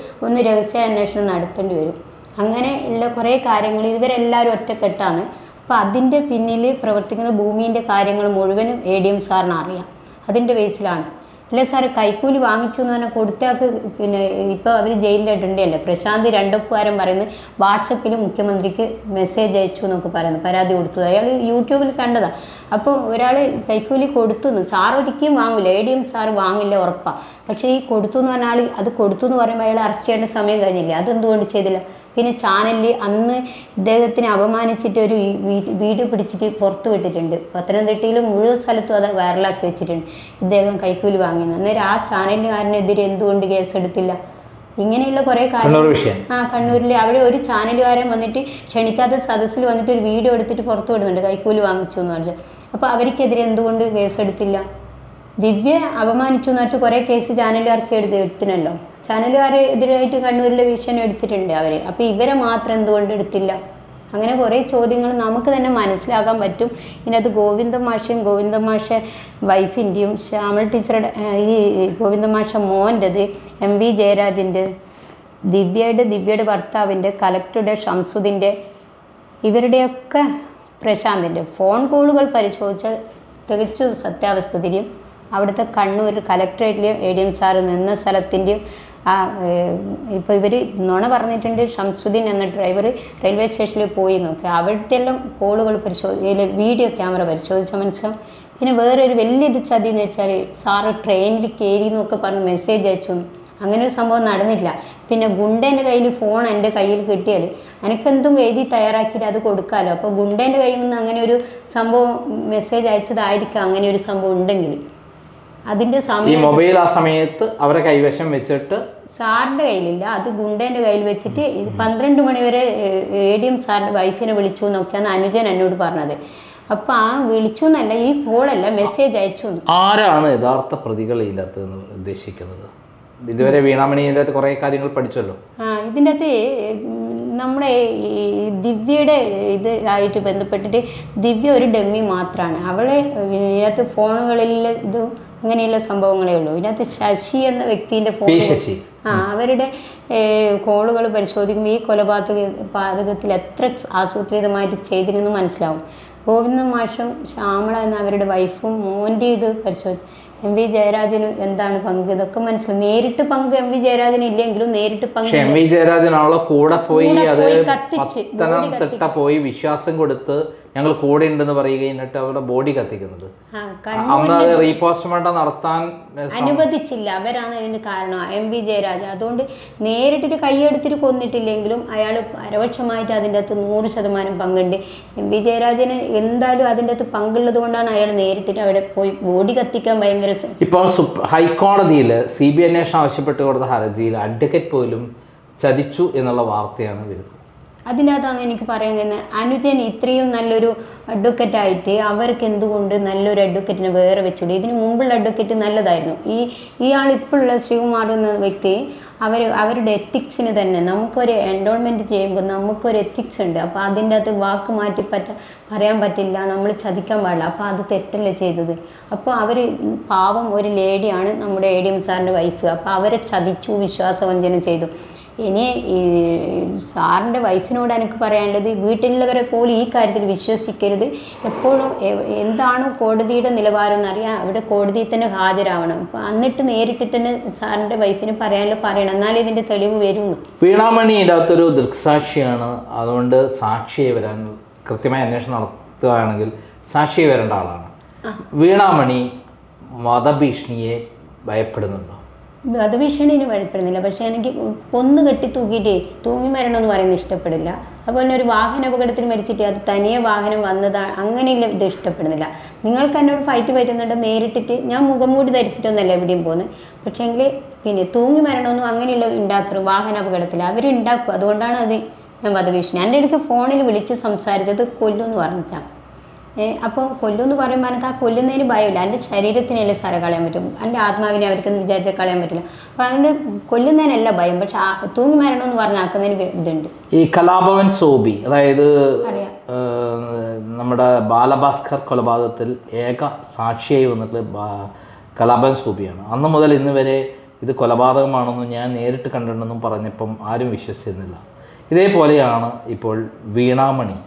ഒന്ന് രഹസ്യാന്വേഷണം നടത്തേണ്ടി വരും. അങ്ങനെ ഉള്ള കുറേ കാര്യങ്ങൾ ഇവരെല്ലാവരും ഒറ്റക്കെട്ടാണ്. അപ്പോൾ അതിൻ്റെ പിന്നിൽ പ്രവർത്തിക്കുന്ന ഭൂമീൻ്റെ കാര്യങ്ങൾ മുഴുവനും ADM സാറിന് അറിയാം. അതിൻ്റെ ബേസിലാണ്. അല്ല സാറ് കൈക്കൂലി വാങ്ങിച്ചു എന്ന് പറഞ്ഞാൽ കൊടുത്താക്ക്. പിന്നെ ഇപ്പോൾ അവർ ജയിലിലിട്ടുണ്ടല്ലേ പ്രശാന്ത് രണ്ടൊപ്പുകാരൻ പറയുന്നത് വാട്സപ്പിൽ മുഖ്യമന്ത്രിക്ക് മെസ്സേജ് അയച്ചു എന്നൊക്കെ പറയുന്നു, പരാതി കൊടുത്തു. അയാൾ യൂട്യൂബിൽ കണ്ടതാണ്. അപ്പോൾ ഒരാൾ കൈക്കൂലി കൊടുത്തു, സാർ ഒരിക്കലും വാങ്ങില്ല, ADM സാർ വാങ്ങില്ല ഉറപ്പാണ്. പക്ഷേ ഈ കൊടുത്തു എന്ന് പറഞ്ഞാൽ അത് കൊടുത്തു എന്ന് പറയുമ്പോൾ അയാൾ അറസ്റ്റ് ചെയ്യേണ്ട സമയം കഴിഞ്ഞില്ലേ, അതെന്തുകൊണ്ട് ചെയ്തില്ല? പിന്നെ ചാനലിൽ അന്ന് ഇദ്ദേഹത്തിനെ അപമാനിച്ചിട്ട് ഒരു വീഡിയോ പിടിച്ചിട്ട് പുറത്ത് വിട്ടിട്ടുണ്ട്. പത്തനംതിട്ടയിൽ മുഴുവൻ സ്ഥലത്തും അത് വൈറലാക്കി വെച്ചിട്ടുണ്ട്, ഇദ്ദേഹം കൈക്കൂലി വാങ്ങിയെന്ന്. അന്നേരം ആ ചാനലുകാരനെതിരെ എന്തുകൊണ്ട് കേസെടുത്തില്ല? ഇങ്ങനെയുള്ള കുറേ കാര്യങ്ങൾ. കണ്ണൂരിൽ അവിടെ ഒരു ചാനലുകാരൻ വന്നിട്ട് ക്ഷണിക്കാത്ത സദസ്സിൽ വന്നിട്ട് ഒരു വീഡിയോ എടുത്തിട്ട് പുറത്തു വിടുന്നുണ്ട് കൈക്കൂലി വാങ്ങിച്ചു എന്ന് പറഞ്ഞാൽ. അപ്പോൾ അവർക്കെതിരെ എന്തുകൊണ്ട് കേസെടുത്തില്ല? ദിവ്യ അപമാനിച്ചു എന്ന് വെച്ചാൽ കുറേ കേസ് ചാനലുകാർക്ക് എടുത്തിനല്ലോ. ചാനലുകാരെ എതിരായിട്ട് കണ്ണൂരിലെ വിഷയം എടുത്തിട്ടുണ്ട് അവർ. അപ്പോൾ ഇവരെ മാത്രം എന്തുകൊണ്ട് എടുത്തില്ല? അങ്ങനെ കുറേ ചോദ്യങ്ങൾ നമുക്ക് തന്നെ മനസ്സിലാക്കാൻ പറ്റും. ഇതിനകത്ത് ഗോവിന്ദ മാഷ വൈഫിൻ്റെയും ശ്യാമൾ ടീച്ചറുടെ ഈ ഗോവിന്ദ മാഷ മോൻ്റെത്, MV ജയരാജിൻ്റെ, ദിവ്യയുടെ ഭർത്താവിൻ്റെ, കലക്ടറുടെ ഷംസുദ്ദീൻ്റെ, ഇവരുടെയൊക്കെ പ്രശാന്തിൻ്റെ ഫോൺ കോളുകൾ പരിശോധിച്ചാൽ തികച്ചും സത്യാവസ്ഥ തിരിയും. അവിടുത്തെ കണ്ണൂർ കലക്ടറേറ്റിൽ ADM സാറ് നിന്ന സ്ഥലത്തിൻ്റെയും ഇപ്പോൾ ഇവർ നുണ പറഞ്ഞിട്ടുണ്ട്. ഷംസുദ്ദീൻ എന്ന ഡ്രൈവർ റെയിൽവേ സ്റ്റേഷനിൽ പോയി നോക്കി, അവിടുത്തെ എല്ലാം കോളുകൾ വീഡിയോ ക്യാമറ പരിശോധിച്ചാൽ മനസ്സിലാവും. പിന്നെ വേറൊരു വലിയൊരു ചതി എന്ന് വെച്ചാൽ സാറ് ട്രെയിനിൽ കയറി എന്നൊക്കെ പറഞ്ഞ് മെസ്സേജ് അയച്ചു. അങ്ങനെ ഒരു സംഭവം നടന്നില്ല. പിന്നെ ഗുണ്ടേൻ്റെ കയ്യിൽ ഫോൺ എൻ്റെ കയ്യിൽ കിട്ടിയാൽ എനിക്കെന്തും എഴുതി തയ്യാറാക്കിയിട്ട് അത് കൊടുക്കാമല്ലോ. അപ്പോൾ ഗുണ്ടേൻ്റെ കയ്യിൽ നിന്ന് അങ്ങനെ ഒരു സംഭവം മെസ്സേജ് അയച്ചതായിരിക്കാം. അങ്ങനെ ഒരു സംഭവം ഉണ്ടെങ്കിൽ അതിൻ്റെ സമയം മൊബൈൽ ആ സമയത്ത് അവരെ കൈവശം വെച്ചിട്ട് സാറിൻ്റെ കയ്യിലില്ല, അത് ഗുണ്ടേൻ്റെ കയ്യിൽ വെച്ചിട്ട് 12 മണി വരെ ADM സാറിൻ്റെ വൈഫിനെ വിളിച്ചു എന്നൊക്കെയാണ് അനുജൻ എന്നോട് പറഞ്ഞത്. അപ്പോൾ ആ വിളിച്ചു എന്നല്ല, ഈ കോളല്ല മെസ്സേജ് അയച്ചു. ആരാണ് യഥാർത്ഥ പ്രതികൾ ഇതിനകത്ത് ഉദ്ദേശിക്കുന്നത്? ഇതുവരെ വീണാമണിയുടെ കുറേ കാര്യങ്ങൾ പഠിച്ചല്ലോ. ഇതിൻ്റെ അകത്ത് നമ്മുടെ ഈ ദിവ്യയുടെ ഇത് ആയിട്ട് ബന്ധപ്പെട്ടിട്ട് ദിവ്യ ഒരു ഡമ്മി മാത്രമാണ്. അവളെ ഇതിനകത്ത് ഫോണുകളിൽ ഇത് അങ്ങനെയുള്ള സംഭവങ്ങളേ ഉള്ളൂ. ഇതിനകത്ത് ശശി എന്ന വ്യക്തിൻ്റെ ഫോൺ, അവരുടെ കോളുകൾ പരിശോധിക്കുമ്പോൾ ഈ കൊലപാതകത്തിൽ എത്ര ആസൂത്രിതമായിട്ട് ചെയ്തിരുന്നു മനസ്സിലാവും. ഗോവിന്ദ മാഷും ശ്യാമള എന്ന അവരുടെ വൈഫും മോൻ്റെ ഇത് പരിശോധിച്ചു. MV ജയരാജന് എന്താണ് പങ്ക്, ഇതൊക്കെ മനസ്സിലാവും. നേരിട്ട് പങ്ക് MV ജയരാജന് ഇല്ലെങ്കിലും നേരിട്ട് പങ്ക് MV ജയരാജനാണല്ലോ കൂടെ പോയി അത് പത്തനംതിട്ട പോയി വിശ്വാസം കൊടുത്ത് ഞങ്ങൾ കൂടെ ഉണ്ടെന്ന് പറയുകയും എന്നിട്ട് അവരുടെ ബോഡി കത്തിക്കുന്നത് അന്ന് റീപോസ്റ്റ്മോർട്ടം നടത്താൻ അനുവദിച്ചില്ല. അവരാണ് അതിന് കാരണം, MV ജയരാജൻ. അതുകൊണ്ട് നേരിട്ടിട്ട് കൈയെടുത്തിട്ട് കൊന്നിട്ടില്ലെങ്കിലും അയാൾ പരോക്ഷമായിട്ട് അതിൻ്റെ അകത്ത് 100% പങ്കുണ്ട്. MV ജയരാജന് എന്തായാലും അതിൻ്റെ അകത്ത് പങ്കുള്ളത് കൊണ്ടാണ് അയാൾ നേരിട്ടിട്ട് അവിടെ പോയി ബോഡി കത്തിക്കാൻ ഭയങ്കര. ഇപ്പോൾ ഹൈക്കോടതിയിൽ CBI അന്വേഷണം ആവശ്യപ്പെട്ട് കൊടുത്ത ഹർജിയിൽ അഡ്വക്കേറ്റ് പോലും ചതിച്ചു എന്നുള്ള വാർത്തയാണ് വരുന്നത്. അതിൻ്റെ അകത്താണ് എനിക്ക് പറയാൻ കഴിയുന്നത്. അനുജൻ ഇത്രയും നല്ലൊരു അഡ്വക്കറ്റായിട്ട് അവർക്ക് എന്തുകൊണ്ട് നല്ലൊരു അഡ്വക്കറ്റിനെ വേറെ വെച്ചുകൂടി? ഇതിന് മുമ്പുള്ള അഡ്വക്കറ്റ് നല്ലതായിരുന്നു. ഇയാൾ ഇപ്പോഴുള്ള ശ്രീകുമാർ എന്ന വ്യക്തി അവരുടെ എത്തിക്സിന് തന്നെ നമുക്കൊരു എൻറോൾമെൻറ്റ് ചെയ്യുമ്പോൾ നമുക്കൊരു എത്തിക്സ് ഉണ്ട്. അപ്പോൾ അതിൻ്റെ അകത്ത് വാക്ക് മാറ്റി പറയാൻ പറ്റില്ല, നമ്മൾ ചതിക്കാൻ പാടില്ല. അപ്പോൾ അത് തെറ്റല്ലേ ചെയ്തത്? അപ്പോൾ അവർ പാവം ഒരു ലേഡിയാണ് നമ്മുടെ ADM സാറിൻ്റെ വൈഫ്. അപ്പോൾ അവരെ ചതിച്ചു, വിശ്വാസവഞ്ചന ചെയ്തു. ഇനി ഈ സാറിൻ്റെ വൈഫിനോട് എനിക്ക് പറയാനുള്ളത്, വീട്ടിലുള്ളവരെ പോലും ഈ കാര്യത്തിൽ വിശ്വസിക്കരുത്. എപ്പോഴും എന്താണ് കോടതിയുടെ നിലവാരം എന്നറിയാം, അവിടെ കോടതിയിൽ തന്നെ ഹാജരാവണം. അപ്പോൾ എന്നിട്ട് നേരിട്ട് തന്നെ സാറിൻ്റെ വൈഫിന് പറയാനുള്ള പറയണം, എന്നാലേ ഇതിൻ്റെ തെളിവ് വരുള്ളൂ. വീണാമണി ഇതിനകത്തൊരു ദൃക്സാക്ഷിയാണ്. അതുകൊണ്ട് സാക്ഷിയെ വരാൻ കൃത്യമായ അന്വേഷണം നടത്തുകയാണെങ്കിൽ സാക്ഷിയെ വരേണ്ട ആളാണ്. വീണാമണി വധഭീഷണിയെ ഭയപ്പെടുന്നുണ്ടോ? വധഭീഷണിന് ഭയപ്പെടുന്നില്ല. പക്ഷേ എനിക്ക് കൊന്നു കെട്ടി തൂങ്ങി മരണമെന്ന് പറയുന്നത് ഇഷ്ടപ്പെടില്ല. അതുപോലെ ഒരു വാഹന അപകടത്തിൽ മരിച്ചിട്ട് അത് തനിയെ വാഹനം വന്നതാണ്, അങ്ങനെയുള്ള ഇത് ഇഷ്ടപ്പെടുന്നില്ല. നിങ്ങൾക്ക് എന്നോട് ഫൈറ്റ് പറ്റുന്നുണ്ട് നേരിട്ടിട്ട്. ഞാൻ മുഖംമൂടി ധരിച്ചിട്ടൊന്നല്ല എവിടെയും പോകുന്നത്. പക്ഷേങ്കിൽ പിന്നെ തൂങ്ങി മരണമെന്നും അങ്ങനെയുള്ള ഉണ്ടാക്കരുത്. വാഹന അപകടത്തിൽ അവരുണ്ടാക്കും. അതുകൊണ്ടാണ് അത് ഞാൻ വധഭീഷണി. എൻ്റെ അടുത്ത് ഫോണിൽ വിളിച്ച് സംസാരിച്ചത് കൊല്ലുമെന്ന് പറഞ്ഞിട്ടാണ്. അപ്പോൾ കൊല്ലുമെന്ന് പറയുമ്പോൾ എനിക്ക് ആ കൊല്ലുന്നതിന് ഭയമില്ല. എൻ്റെ ശരീരത്തിനല്ലേ സാറെ കളയാൻ പറ്റും, എൻ്റെ ആത്മാവിനെ അവർക്കൊന്നും വിചാരിച്ചാൽ കളയാൻ പറ്റില്ല. അപ്പോൾ അതിൻ്റെ കൊല്ലുന്നതിനല്ല ഭയം, പക്ഷെ തൂങ്ങി മരണമെന്ന് പറഞ്ഞാക്കുന്നതിന് ഇതുണ്ട്. ഈ കലാഭവൻ സോബി, അതായത് നമ്മുടെ ബാലഭാസ്കർ കൊലപാതകത്തിൽ ഏക സാക്ഷിയായി വന്നിട്ട് കലാഭവൻ സോബിയാണ്. അന്ന് മുതൽ ഇന്ന് വരെ ഇത് കൊലപാതകമാണെന്നും ഞാൻ നേരിട്ട് കണ്ടിട്ടുണ്ടെന്നും പറഞ്ഞപ്പം ആരും വിശ്വസിച്ചിരുന്നില്ല. ഇതേപോലെയാണ് ഇപ്പോൾ വീണാമണി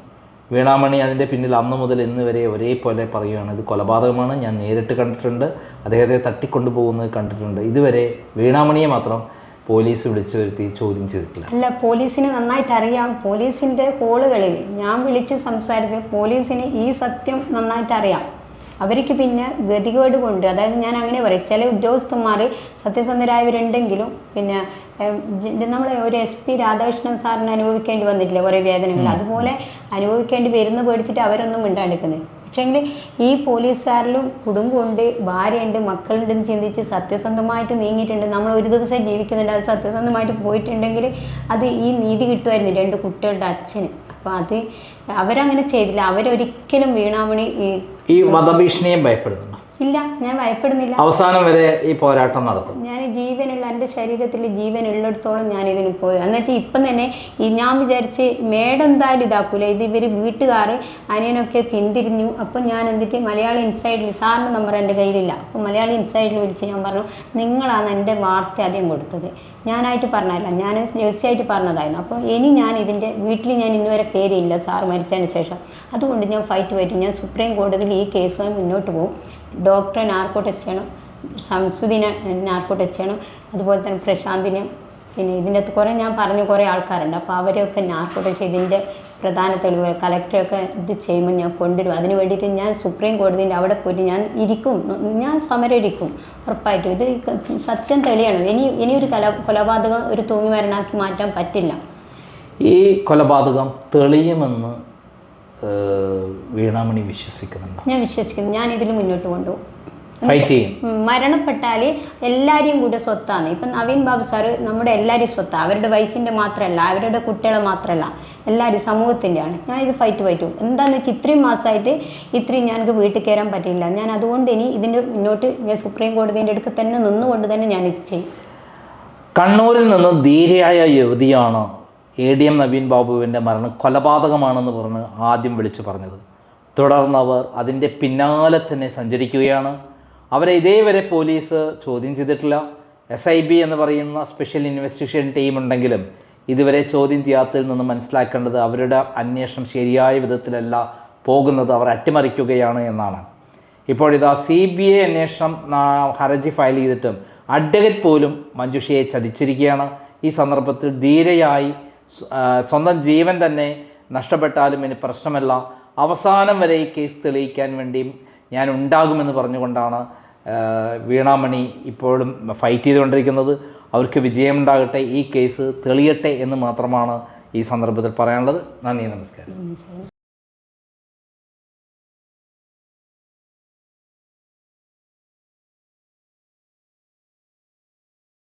അതിൻ്റെ പിന്നിൽ അന്ന് മുതൽ ഇന്ന് വരെ ഒരേപോലെ പറയുകയാണ്, ഇത് കൊലപാതകമാണ്, ഞാൻ നേരിട്ട് കണ്ടിട്ടുണ്ട്, അദ്ദേഹത്തെ തട്ടിക്കൊണ്ടുപോകുന്നത് കണ്ടിട്ടുണ്ട്. ഇതുവരെ വീണാമണിയെ മാത്രം പോലീസ് വിളിച്ചു വരുത്തി ചോദ്യം ചെയ്തിട്ടില്ല. അല്ല, പോലീസിന് നന്നായിട്ട് അറിയാം. പോലീസിൻ്റെ കോളുകളിൽ ഞാൻ വിളിച്ച് സംസാരിച്ച് പോലീസിന് ഈ സത്യം നന്നായിട്ട് അറിയാം. അവർക്ക് പിന്നെ ഗതികേട് കൊണ്ട്, അതായത് ഞാൻ അങ്ങനെ പറയും, ചില ഉദ്യോഗസ്ഥന്മാർ സത്യസന്ധരായവരുണ്ടെങ്കിലും പിന്നെ നമ്മൾ ഒരു SP രാധാകൃഷ്ണൻ സാറിന് അനുഭവിക്കേണ്ടി വന്നിട്ടില്ല കുറേ വേദനകൾ, അതുപോലെ അനുഭവിക്കേണ്ടി വരുന്ന പേടിച്ചിട്ട് അവരൊന്നും മിണ്ടാണ്ടിരിക്കുന്നത്. പക്ഷേങ്കിൽ ഈ പോലീസുകാരിലും കുടുംബമുണ്ട്, ഭാര്യയുണ്ട്, മക്കളുണ്ടെന്ന് ചിന്തിച്ച് സത്യസന്ധമായിട്ട് നീങ്ങിയിട്ടുണ്ട്. നമ്മൾ ഒരു ദിവസം ജീവിക്കുന്നുണ്ട്, അത് സത്യസന്ധമായിട്ട് പോയിട്ടുണ്ടെങ്കിൽ അത് ഈ നീതി കിട്ടുമായിരുന്നു 2 കുട്ടികളുടെ അച്ഛന്. അപ്പോൾ അത് അവരങ്ങനെ ചെയ്തില്ല. അവരൊരിക്കലും വീണാമണി ഈ വധഭീഷണിയെ ഭയപ്പെടുന്നുണ്ടോ? ഇല്ല, ഞാൻ ഭയപ്പെടുന്നില്ല. അവസാനം വരെ ഈ പോരാട്ടം നടത്തും. ഞാൻ ജീവനുള്ള, എൻ്റെ ശരീരത്തിൽ ജീവൻ ഉള്ളിടത്തോളം ഞാൻ ഇതിന് പോയി. എന്നുവെച്ചാൽ ഇപ്പം തന്നെ ഞാൻ വിചാരിച്ച് മേഡം എന്തായാലും ഇതാക്കൂല, ഇത് ഇവർ വീട്ടുകാർ അനിയനൊക്കെ പിന്തിരിഞ്ഞു. അപ്പം ഞാൻ എന്നിട്ട് മലയാളി ഇൻസൈഡിൽ, സാറിൻ്റെ നമ്പർ എൻ്റെ കയ്യിലില്ല, അപ്പോൾ മലയാളി ഇൻസൈഡിൽ വിളിച്ച് ഞാൻ പറഞ്ഞു, നിങ്ങളാണ് എൻ്റെ വാർത്ത ആദ്യം കൊടുത്തത്, ഞാനായിട്ട് പറഞ്ഞതല്ല, ഞാൻ രഹസ്യമായിട്ട് പറഞ്ഞതായിരുന്നു. അപ്പോൾ ഇനി ഞാൻ ഇതിൻ്റെ വീട്ടിൽ ഞാൻ ഇന്നുവരെ കയറിയില്ല സാർ മരിച്ചതിന് ശേഷം. അതുകൊണ്ട് ഞാൻ ഫൈറ്റ് പറ്റും. ഞാൻ സുപ്രീം കോടതിയിൽ ഈ കേസുമായി മുന്നോട്ട് പോകും. ഡോക്ടറെ നാർക്കോ ടെസ്റ്റ് ചെയ്യണം, സംസുദിനെ നാർക്കോ ടെസ്റ്റ് ചെയ്യണം, അതുപോലെ തന്നെ പ്രശാന്തിനെ, പിന്നെ ഇതിൻ്റെ അകത്ത് കുറേ ആൾക്കാരുണ്ട്. അപ്പോൾ അവരെയൊക്കെ നാർക്കോ ടെസ്റ്റ് ഇതിൻ്റെ പ്രധാന തെളിവുകൾ കലക്ടറൊക്കെ ഇത് ചെയ്യുമ്പോൾ ഞാൻ കൊണ്ടുവരും. അതിന് വേണ്ടിയിട്ട് ഞാൻ സുപ്രീം കോടതിൻ്റെ അവിടെ പോയിട്ട് ഞാൻ സമരം ഇരിക്കും ഉറപ്പായിട്ടും. ഇത് സത്യം തെളിയണം. ഇനിയൊരു കൊലപാതകം ഒരു തൂങ്ങിമരണാക്കി മാറ്റാൻ പറ്റില്ല. ഈ കൊലപാതകം തെളിയുമെന്ന് വീണാമണി വിശ്വസിക്കുന്നുണ്ടോ? ഞാൻ വിശ്വസിക്കുന്നു. ഞാൻ ഇതിൽ മുന്നോട്ട് കൊണ്ടുപോകും. മരണപ്പെട്ടാൽ എല്ലാവരെയും കൂടെ സ്വത്താണ്. ഇപ്പം നവീൻ ബാബു സാറ് നമ്മുടെ എല്ലാവരും സ്വത്താണ്. അവരുടെ വൈഫിൻ്റെ മാത്രമല്ല, അവരുടെ കുട്ടികളെ മാത്രമല്ല, എല്ലാവരും സമൂഹത്തിൻ്റെയാണ്. ഞാൻ ഇത് ഫൈറ്റ് പറ്റും. എന്താണെന്ന് വെച്ചാൽ ഇത്രയും മാസമായിട്ട് ഞങ്ങൾക്ക് വീട്ടിൽ കയറാൻ പറ്റില്ല. ഞാൻ അതുകൊണ്ട് ഇനി ഇതിൻ്റെ മുന്നോട്ട് ഞാൻ സുപ്രീം കോടതിൻ്റെ അടുത്ത് തന്നെ നിന്നുകൊണ്ട് തന്നെ ഞാൻ ഇത് ചെയ്യും. കണ്ണൂരിൽ നിന്ന് ധീരയായ യുവതിയാണ് ADM നവീൻ ബാബുവിൻ്റെ മരണം കൊലപാതകമാണെന്ന് പറഞ്ഞ് ആദ്യം വിളിച്ചു പറഞ്ഞത്. തുടർന്നവർ അതിൻ്റെ പിന്നാലെ തന്നെ സഞ്ചരിക്കുകയാണ്. അവരെ ഇതേവരെ പോലീസ് ചോദ്യം ചെയ്തിട്ടില്ല. SIB എന്ന് പറയുന്ന സ്പെഷ്യൽ ഇൻവെസ്റ്റിഗേഷൻ ടീം ഉണ്ടെങ്കിലും ഇതുവരെ ചോദ്യം ചെയ്യാത്തതിൽ നിന്ന് മനസ്സിലാക്കേണ്ടത് അവരുടെ അന്വേഷണം ശരിയായ വിധത്തിലല്ല പോകുന്നത്, അവർ അട്ടിമറിക്കുകയാണ് എന്നാണ്. ഇപ്പോഴിതാ CBI അന്വേഷണം ഹർജി ഫയൽ ചെയ്തിട്ടും അഡ്വക്കേറ്റ് പോലും മഞ്ജുഷയെ ചതിച്ചിരിക്കുകയാണ്. ഈ സന്ദർഭത്തിൽ ധീരയായി സ്വന്തം ജീവൻ തന്നെ നഷ്ടപ്പെട്ടാലും ഇനി പ്രശ്നമല്ല, അവസാനം വരെ ഈ കേസ് തെളിയിക്കാൻ വേണ്ടിയും ഞാൻ ഉണ്ടാകുമെന്ന് പറഞ്ഞുകൊണ്ടാണ് വീണാമണി ഇപ്പോഴും ഫൈറ്റ് ചെയ്തുകൊണ്ടിരിക്കുന്നത്. അവർക്ക് വിജയമുണ്ടാകട്ടെ, ഈ കേസ് തെളിയട്ടെ എന്ന് മാത്രമാണ് ഈ സന്ദർഭത്തിൽ പറയാനുള്ളത്. നന്ദി, നമസ്കാരം.